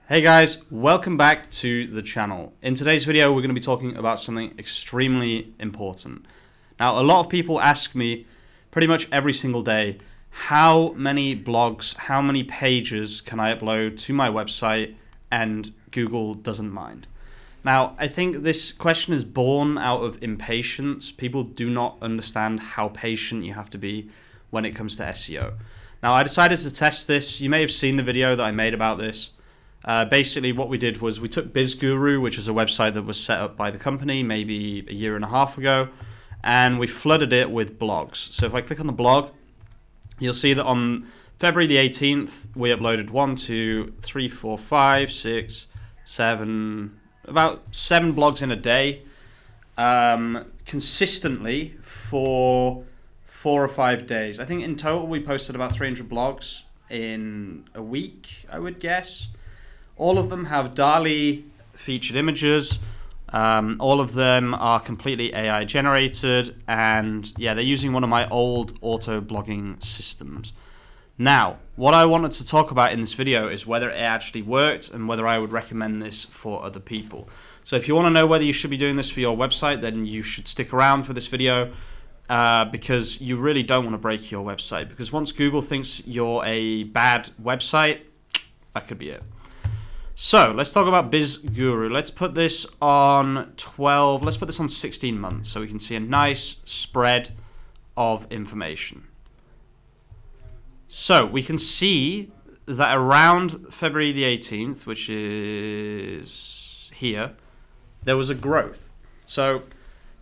Hey guys, welcome back to the channel. In today's video, we're going to be talking about something extremely important. Now, a lot of people ask me pretty much every single day, how many blogs, how many pages can I upload to my website and Google doesn't mind? Now, I think this question is born out of impatience. People do not understand how patient you have to be when it comes to SEO. Now, I decided to test this. You may have seen the video that I made about this. Basically, what we did was we took BizGuru, which is a website that was set up by the company maybe a year and a half ago, and we flooded it with blogs. So if I click on the blog, you'll see that on February the 18th, we uploaded about 7 blogs in a day, consistently for 4 or 5 days. I think in total we posted about 300 blogs in a week, I would guess. All of them have DALL-E featured images. All of them are completely AI generated, and yeah, they're using one of my old auto blogging systems. Now, what I wanted to talk about in this video is whether it actually worked and whether I would recommend this for other people. So if you want to know whether you should be doing this for your website, then you should stick around for this video, because you really don't want to break your website, because once Google thinks you're a bad website, that could be it. So let's talk about BizGuru. Let's put this on 16 months so we can see a nice spread of information. So we can see that around February the 18th, which is here, there was a growth. So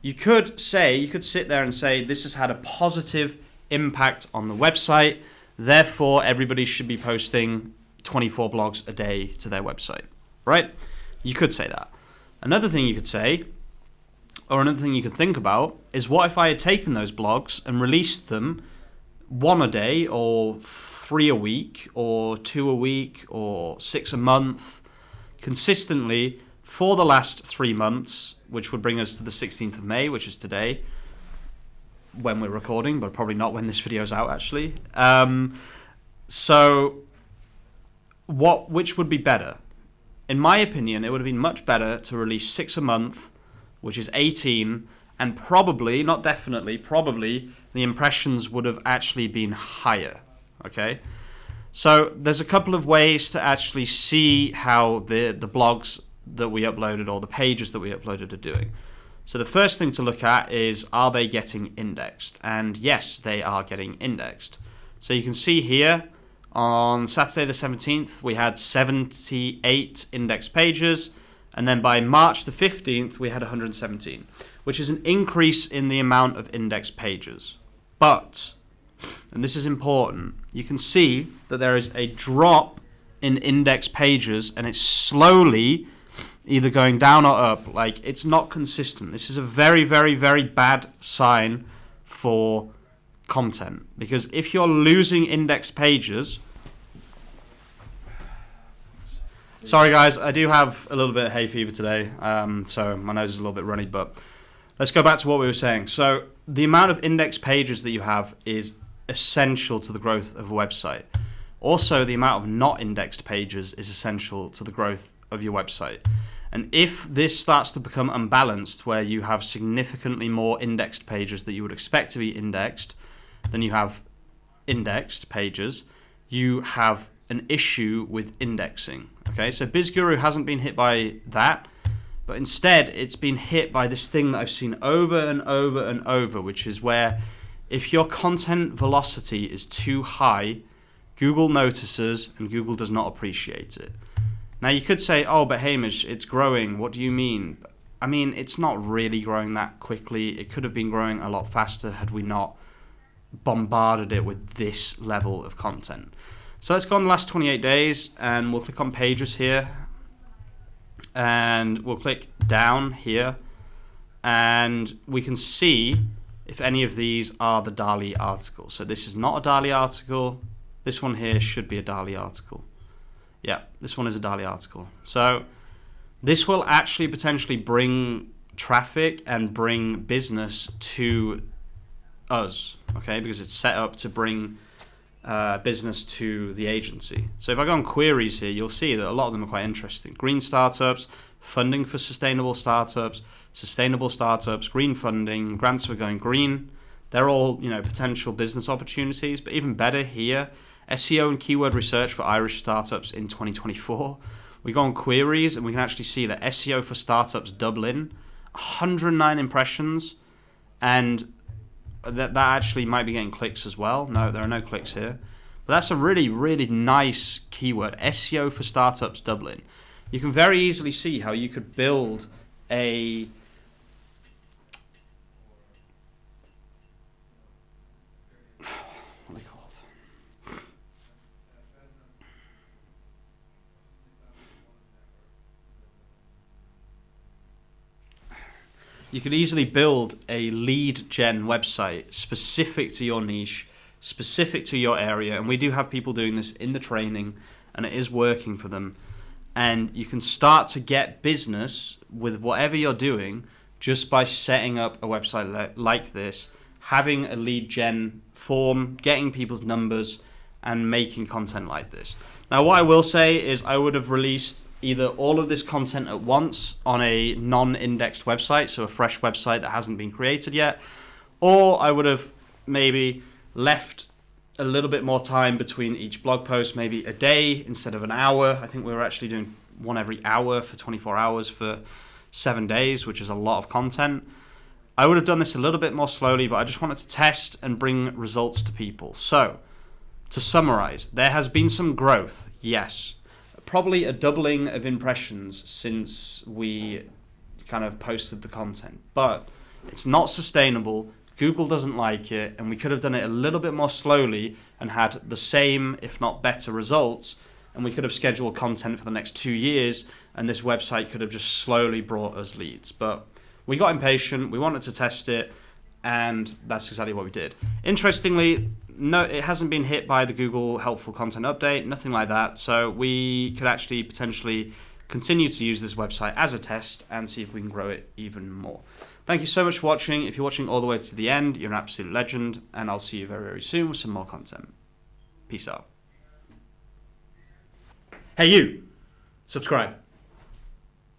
you could sit there and say this has had a positive impact on the website, therefore everybody should be posting 24 blogs a day to their website, right? You could say that. Another thing you could say, or another thing you could think about, is what if I had taken those blogs and released them 1 a day, or 3 a week, or 2 a week, or 6 a month, consistently for the last 3 months, which would bring us to the 16th of May, which is today, when we're recording, but probably not when this video is out, actually. Which would be better? In my opinion, it would have been much better to release 6 a month, which is 18, and probably, not definitely, probably the impressions would have actually been higher, okay? So there's a couple of ways to actually see how the blogs that we uploaded, or the pages that we uploaded, are doing. So the first thing to look at is, are they getting indexed? And yes, they are getting indexed. So you can see here, on Saturday the 17th, we had 78 indexed pages, and then by March the 15th, we had 117, which is an increase in the amount of indexed pages. But, and this is important, you can see that there is a drop in indexed pages, and it's slowly either going down or up. Like, it's not consistent. This is a very, very, very bad sign for content, because if you're losing indexed pages, sorry guys, I do have a little bit of hay fever today, so my nose is a little bit runny, but let's go back to what we were saying. So the amount of indexed pages that you have is essential to the growth of a website. Also, the amount of not indexed pages is essential to the growth of your website. And if this starts to become unbalanced, where you have significantly more indexed pages that you would expect to be indexed than you have indexed pages, you have an issue with indexing. Okay, so BizGuru hasn't been hit by that, but instead it's been hit by this thing that I've seen over and over and over, which is where if your content velocity is too high, Google notices and Google does not appreciate it. Now you could say, oh, but Hamish, it's growing. What do you mean? I mean, it's not really growing that quickly. It could have been growing a lot faster had we not bombarded it with this level of content. So let's go on the last 28 days, and we'll click on pages here, and we'll click down here, and we can see if any of these are the DALL-E articles. So this is not a DALL-E article. This one here should be a DALL-E article. Yeah, this one is a DALL-E article. So this will actually potentially bring traffic and bring business to us, okay, because it's set up to bring business to the agency. So if I go on queries here, you'll see that a lot of them are quite interesting. Green startups, funding for sustainable startups, green funding, grants for going green. They're all, potential business opportunities. But even better here, SEO and keyword research for Irish startups in 2024. We go on queries and we can actually see that SEO for startups Dublin, 109 impressions, and that actually might be getting clicks as well. No, there are no clicks here. But that's a really, really nice keyword, SEO for startups Dublin. You can very easily see how you could build a what are they called? You could easily build a lead gen website specific to your niche, specific to your area, and we do have people doing this in the training, and it is working for them. And you can start to get business with whatever you're doing just by setting up a website like this, having a lead gen form, getting people's numbers, and making content like this. Now, what I will say is I would have released either all of this content at once on a non-indexed website, so a fresh website that hasn't been created yet, or I would have maybe left a little bit more time between each blog post, maybe a day instead of an hour. I think we were actually doing one every hour for 24 hours for 7 days, which is a lot of content. I would have done this a little bit more slowly, but I just wanted to test and bring results to people. So, to summarize, there has been some growth, yes. Probably a doubling of impressions since we kind of posted the content, but it's not sustainable. Google doesn't like it, and we could have done it a little bit more slowly and had the same, if not better, results, and we could have scheduled content for the next 2 years, and this website could have just slowly brought us leads. But we got impatient, we wanted to test it, and that's exactly what we did. Interestingly, no, it hasn't been hit by the Google Helpful Content Update, nothing like that, so we could actually potentially continue to use this website as a test and see if we can grow it even more. Thank you so much for watching. If you're watching all the way to the end, you're an absolute legend, and I'll see you very, very soon with some more content. Peace out. Hey you, subscribe.